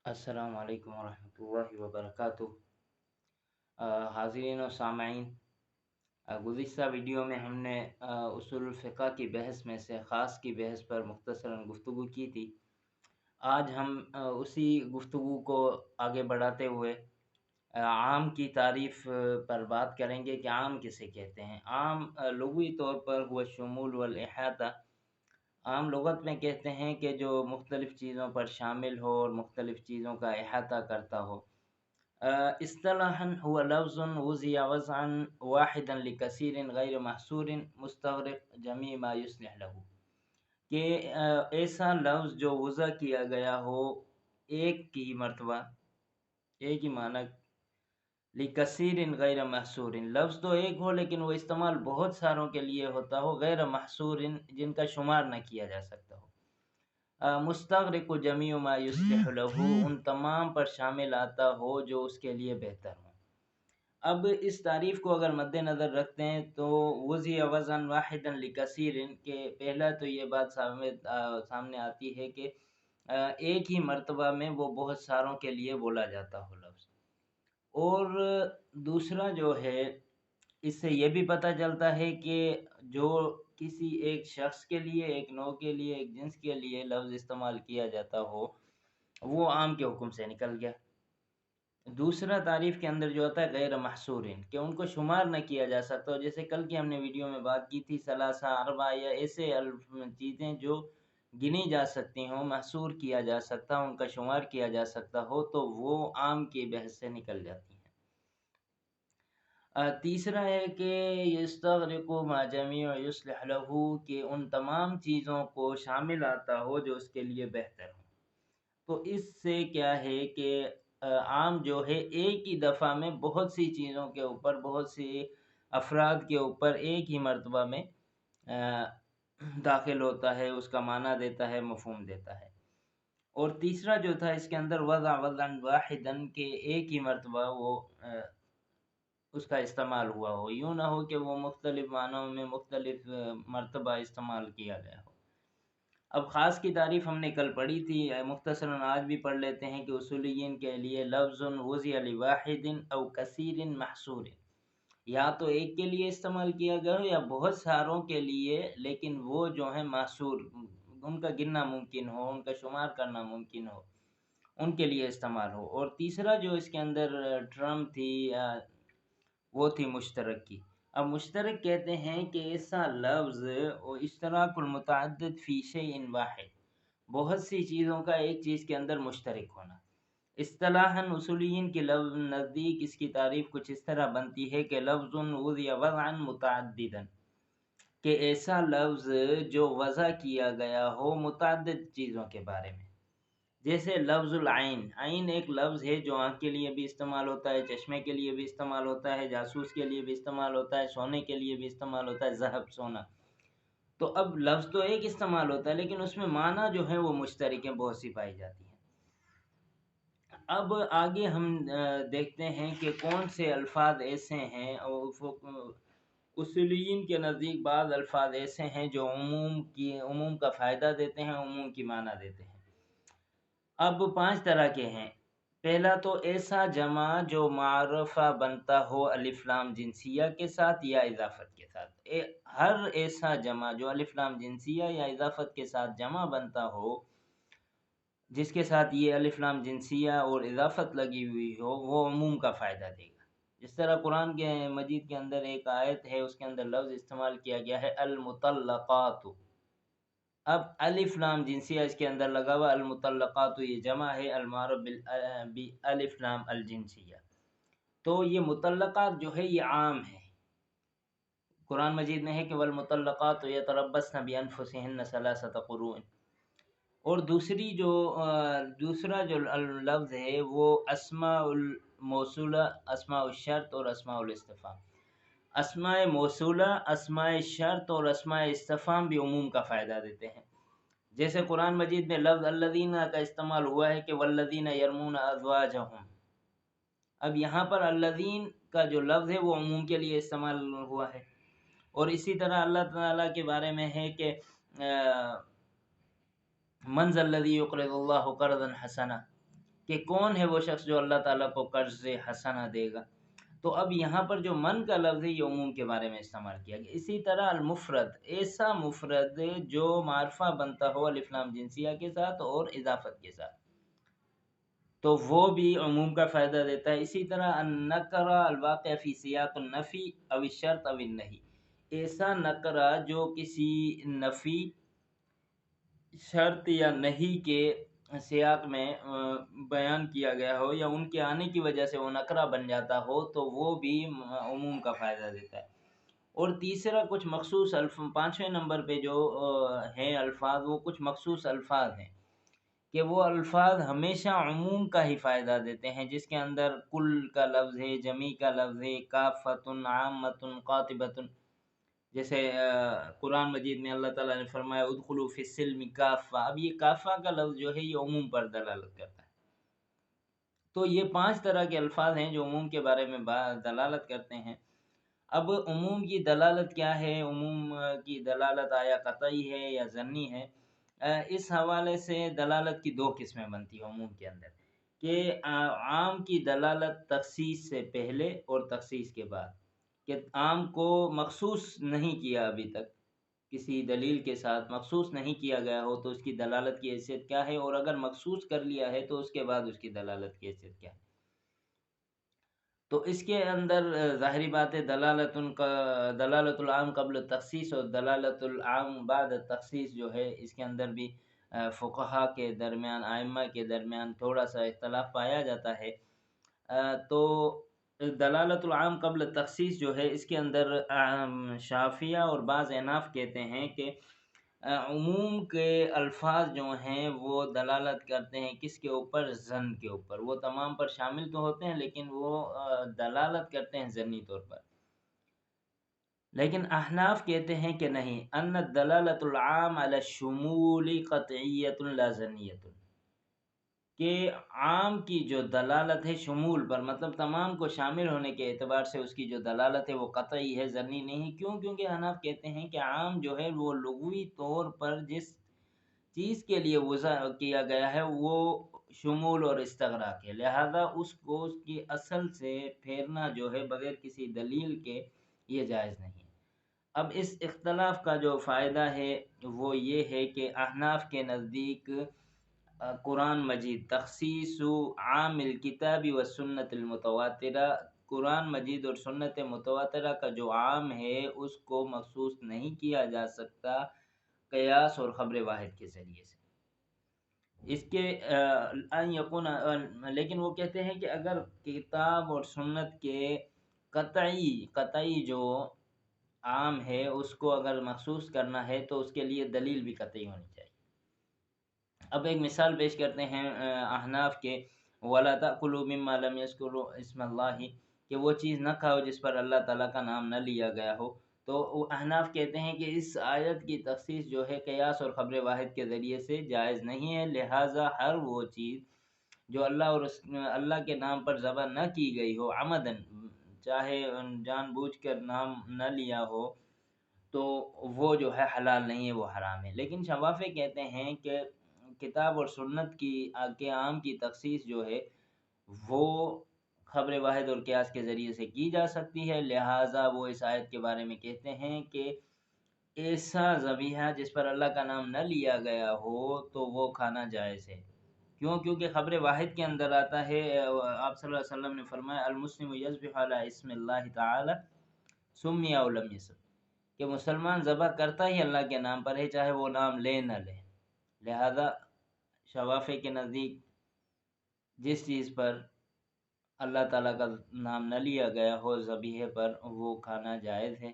السلام علیکم ورحمۃ اللہ وبرکاتہ۔ حاضرین و سامعین، گزشتہ ویڈیو میں ہم نے اصول الفقہ کی بحث میں سے خاص کی بحث پر مختصراً گفتگو کی تھی۔ آج ہم اسی گفتگو کو آگے بڑھاتے ہوئے عام کی تعریف پر بات کریں گے کہ عام کسے کہتے ہیں۔ عام لغوی طور پر ہوا شمول والاحاطہ، عام لغت میں کہتے ہیں کہ جو مختلف چیزوں پر شامل ہو اور مختلف چیزوں کا احاطہ کرتا ہو۔ اصطلاحاً هو لفظ وضع وضعا واحدا لكثير غیر محصور مستغرق جميع ما يصلح له، کہ ایسا لفظ جو وضع کیا گیا ہو ایک کی مرتبہ، ایک ہی معنی، لکثیر غیر محصور، لفظ تو ایک ہو لیکن وہ استعمال بہت ساروں کے لیے ہوتا ہو، غیر محصور جن کا شمار نہ کیا جا سکتا ہو، مستغرق جمیع ما یصلح له، ان تمام پر شامل آتا ہو جو اس کے لیے بہتر ہو۔ اب اس تعریف کو اگر مد نظر رکھتے ہیں تو وضع وزن واحدا لکثیر کے پہلا تو یہ بات سامنے آتی ہے کہ ایک ہی مرتبہ میں وہ بہت ساروں کے لیے بولا جاتا ہو لفظ، اور دوسرا جو ہے اس سے یہ بھی پتہ چلتا ہے کہ جو کسی ایک شخص کے لیے، ایک نوع کے لیے، ایک جنس کے لیے لفظ استعمال کیا جاتا ہو وہ عام کے حکم سے نکل گیا۔ دوسرا تعریف کے اندر جو ہوتا ہے غیر محصور، کہ ان کو شمار نہ کیا جا سکتا ہو، جیسے کل کی ہم نے ویڈیو میں بات کی تھی ثلاثہ اربع، یا ایسے چیزیں جو گنی جا سکتی ہوں، محصور کیا جا سکتا، ان کا شمار کیا جا سکتا ہو، تو وہ عام کی بحث سے نکل جاتی ہیں۔ تیسرا ہے کہ یستغرق ما جمیع یصلح له، کہ ان تمام چیزوں کو شامل آتا ہو جو اس کے لیے بہتر ہو۔ تو اس سے کیا ہے کہ عام جو ہے ایک ہی دفعہ میں بہت سی چیزوں کے اوپر، بہت سی افراد کے اوپر ایک ہی مرتبہ میں داخل ہوتا ہے، اس کا معنی دیتا ہے، مفہوم دیتا ہے۔ اور تیسرا جو تھا اس کے اندر وضع وضعا واحدا، کہ ایک ہی مرتبہ وہ اس کا استعمال ہوا ہو، یوں نہ ہو کہ وہ مختلف معنوں میں مختلف مرتبہ استعمال کیا گیا ہو۔ اب خاص کی تعریف ہم نے کل پڑھی تھی، مختصراً آج بھی پڑھ لیتے ہیں کہ اصولیین کے لیے لفظ وضع لواحد او کثیر محصور، یا تو ایک کے لیے استعمال کیا گیا ہو یا بہت ساروں کے لیے، لیکن وہ جو ہیں محصور، ان کا گننا ممکن ہو، ان کا شمار کرنا ممکن ہو، ان کے لیے استعمال ہو۔ اور تیسرا جو اس کے اندر ٹرم تھی وہ تھی مشترک کی۔ اب مشترک کہتے ہیں کہ ایسا لفظ و اشتراک المتعدد فی شیء واحد، بہت سی چیزوں کا ایک چیز کے اندر مشترک ہونا۔ اصطلاحاً اصولیین کے لفظ نزدیک اس کی تعریف کچھ اس طرح بنتی ہے کہ لفظ وضع وضعا متعددا، کہ ایسا لفظ جو وضع کیا گیا ہو متعدد چیزوں کے بارے میں، جیسے لفظ العین، عین ایک لفظ ہے جو آنکھ کے لیے بھی استعمال ہوتا ہے، چشمے کے لیے بھی استعمال ہوتا ہے، جاسوس کے لیے بھی استعمال ہوتا ہے، سونے کے لیے بھی استعمال ہوتا ہے، ذہب سونا۔ تو اب لفظ تو ایک استعمال ہوتا ہے لیکن اس میں معنی جو ہے وہ مشترک ہیں، بہت سی پائی جاتی ہیں۔ اب آگے ہم دیکھتے ہیں کہ کون سے الفاظ ایسے ہیں، اور اصولیین کے نزدیک بعض الفاظ ایسے ہیں جو عموم کا فائدہ دیتے ہیں، عموم کی معنی دیتے ہیں۔ اب 5 طرح کے ہیں۔ پہلا تو ایسا جمع جو معرفہ بنتا ہو الف لام جنسیہ کے ساتھ یا اضافت کے ساتھ، ہر ایسا جمع جو الف لام جنسیہ یا اضافت کے ساتھ جمع بنتا ہو، جس کے ساتھ یہ الف لام جنسیہ اور اضافت لگی ہوئی ہو، وہ عموم کا فائدہ دے گا۔ جس طرح قرآن کے مجید کے اندر ایک آیت ہے، اس کے اندر لفظ استعمال کیا گیا ہے المطلقات۔ اب الف لام جنسیہ اس کے اندر لگا ہوا، المطلقات یہ جمع ہے المعرب بالالف لام الجنسیہ، تو یہ مطلقات جو ہے یہ عام ہے۔ قرآن مجید میں ہے کہ والمطلقات یتربصن بانفسہن ثلاثۃ قروء۔ اور دوسرا جو لفظ ہے وہ اسماء الموصولہ، اسماء الشرط اور اسماء الاستفہام۔ اسماء موصولہ، اسماء شرط اور اسماء استفہام بھی عموم کا فائدہ دیتے ہیں۔ جیسے قرآن مجید میں لفظ الذین کا استعمال ہوا ہے کہ والذین یرمون ازواجہم، اب یہاں پر الذین کا جو لفظ ہے وہ عموم کے لیے استعمال ہوا ہے۔ اور اسی طرح اللہ تعالیٰ کے بارے میں ہے کہ من ذا الذی یقرض اللہ قرضا حسنا، کہ کون ہے وہ شخص جو اللہ تعالیٰ کو قرض حسنہ دے گا۔ تو اب یہاں پر جو من کا لفظ ہے یہ عموم کے بارے میں استعمال کیا گیا۔ اسی طرح المفرد، ایسا مفرد جو معرفہ بنتا ہو الف لام جنسیہ کے ساتھ اور اضافت کے ساتھ، تو وہ بھی عموم کا فائدہ دیتا ہے۔ اسی طرح النکرہ الواقع فی سیاق النفی او الشرط او النہی، ایسا نکرہ جو کسی نفی، شرط یا نہیں کے سیاق میں بیان کیا گیا ہو یا ان کے آنے کی وجہ سے وہ نکرہ بن جاتا ہو، تو وہ بھی عموم کا فائدہ دیتا ہے۔ اور تیسرا کچھ مخصوص پانچویں نمبر پہ جو ہیں الفاظ، وہ کچھ مخصوص الفاظ ہیں کہ وہ الفاظ ہمیشہ عموم کا ہی فائدہ دیتے ہیں، جس کے اندر کل کا لفظ ہے، جمی کا لفظ ہے، کافۃ، عامۃ، قاطبۃ۔ جیسے قرآن مجید میں اللہ تعالیٰ نے فرمایا ادخلوا فی السلم کافہ، اب یہ کافہ کا لفظ جو ہے یہ عموم پر دلالت کرتا ہے۔ تو یہ 5 طرح کے الفاظ ہیں جو عموم کے بارے میں دلالت کرتے ہیں۔ اب عموم کی دلالت کیا ہے، عموم کی دلالت آیا قطعی ہے یا ظنی ہے؟ اس حوالے سے دلالت کی 2 قسمیں بنتی ہیں عموم کے اندر، کہ عام کی دلالت تخصیص سے پہلے اور تخصیص کے بعد، کہ عام کو مخصوص نہیں کیا ابھی تک، کسی دلیل کے ساتھ مخصوص نہیں کیا گیا ہو تو اس کی دلالت کی حیثیت کیا ہے، اور اگر مخصوص کر لیا ہے تو اس کے بعد اس کی دلالت کی حیثیت کیا ہے۔ تو اس کے اندر ظاہری بات ہے دلالت العام قبل تخصیص اور دلالت العام بعد تخصیص جو ہے، اس کے اندر بھی فقہا کے درمیان، ائمہ کے درمیان تھوڑا سا اختلاف پایا جاتا ہے۔ تو دلالت العام قبل تخصیص جو ہے، اس کے اندر شافعیہ اور بعض احناف کہتے ہیں کہ عموم کے الفاظ جو ہیں وہ دلالت کرتے ہیں کس کے اوپر؟ ظن کے اوپر۔ وہ تمام پر شامل تو ہوتے ہیں لیکن وہ دلالت کرتے ہیں ظنی طور پر۔ لیکن احناف کہتے ہیں کہ نہیں، ان الدلالت العام علی الشمول قطعیۃ لا ظنیۃ، کہ عام کی جو دلالت ہے شمول پر، مطلب تمام کو شامل ہونے کے اعتبار سے اس کی جو دلالت ہے وہ قطعی ہے، ظنی نہیں۔ کیوں؟ کیونکہ حناف کہتے ہیں کہ عام جو ہے وہ لغوی طور پر جس چیز کے لیے وضع کیا گیا ہے وہ شمول اور استغراق ہے، لہذا اس کو اس کی اصل سے پھیرنا جو ہے بغیر کسی دلیل کے یہ جائز نہیں۔ اب اس اختلاف کا جو فائدہ ہے وہ یہ ہے کہ احناف کے نزدیک قرآن مجید تخصیص عام الکتاب و سنت المتواترہ، قرآن مجید اور سنت متواترہ کا جو عام ہے اس کو مخصوص نہیں کیا جا سکتا قیاس اور خبر واحد کے ذریعے سے۔ اس کے لیکن وہ کہتے ہیں کہ اگر کتاب اور سنت کے قطعی جو عام ہے اس کو اگر مخصوص کرنا ہے تو اس کے لیے دلیل بھی قطعی ہونی چاہیے۔ اب ایک مثال پیش کرتے ہیں احناف کے، وَلَا تَأْكُلُوا مِمَّا لَمْ يَذْكُرُوا اسْمَ اللَّهِ، کہ وہ چیز نہ کھاؤ جس پر اللہ تعالیٰ کا نام نہ لیا گیا ہو۔ تو احناف کہتے ہیں کہ اس آیت کی تخصیص جو ہے قیاس اور خبر واحد کے ذریعے سے جائز نہیں ہے، لہٰذا ہر وہ چیز جو اللہ کے نام پر ذبح نہ کی گئی ہو عمدن، چاہے جان بوجھ کر نام نہ لیا ہو، تو وہ جو ہے حلال نہیں ہے، وہ حرام ہے۔ لیکن شوافی کہتے ہیں کہ کتاب اور سنت کے عام کی تخصیص جو ہے وہ خبر واحد اور قیاس کے ذریعے سے کی جا سکتی ہے، لہٰذا وہ اس آیت کے بارے میں کہتے ہیں کہ ایسا ذبیحہ جس پر اللہ کا نام نہ لیا گیا ہو تو وہ کھانا جائز ہے۔ کیوں؟ کیونکہ خبر واحد کے اندر آتا ہے، آپ صلی اللہ علیہ وسلم نے فرمایا المسلم یذبح علی اسم اللہ تعالی سمی او لم یسم، کہ مسلمان ذبح کرتا ہی اللہ کے نام پر ہے چاہے وہ نام لے نہ لے۔ لہذا شوافی کے نزدیک جس چیز پر اللہ تعالیٰ کا نام نہ لیا گیا ہو ذبیحے پر، وہ کھانا جائز ہے۔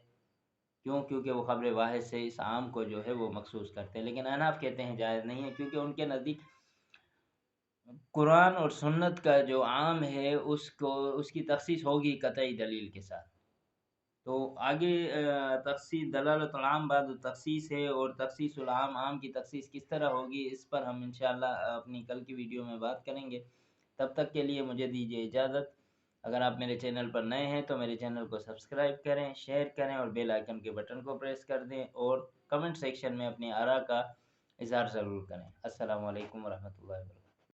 کیوں؟ کیونکہ وہ خبر واحد سے اس عام کو جو ہے وہ مخصوص کرتے ہیں۔ لیکن احناف کہتے ہیں جائز نہیں ہے، کیونکہ ان کے نزدیک قرآن اور سنت کا جو عام ہے اس کی تخصیص ہوگی قطعی دلیل کے ساتھ۔ تو آگے تخصیص دلالت العام بعد تخصیص ہے، اور تخصیص العام عام کی تخصیص کس طرح ہوگی اس پر ہم انشاءاللہ اپنی کل کی ویڈیو میں بات کریں گے۔ تب تک کے لیے مجھے دیجیے اجازت۔ اگر آپ میرے چینل پر نئے ہیں تو میرے چینل کو سبسکرائب کریں، شیئر کریں اور بیل آئیکن کے بٹن کو پریس کر دیں، اور کمنٹ سیکشن میں اپنی آراء کا اظہار ضرور کریں۔ السلام علیکم ورحمۃ اللہ وبرکاتہ۔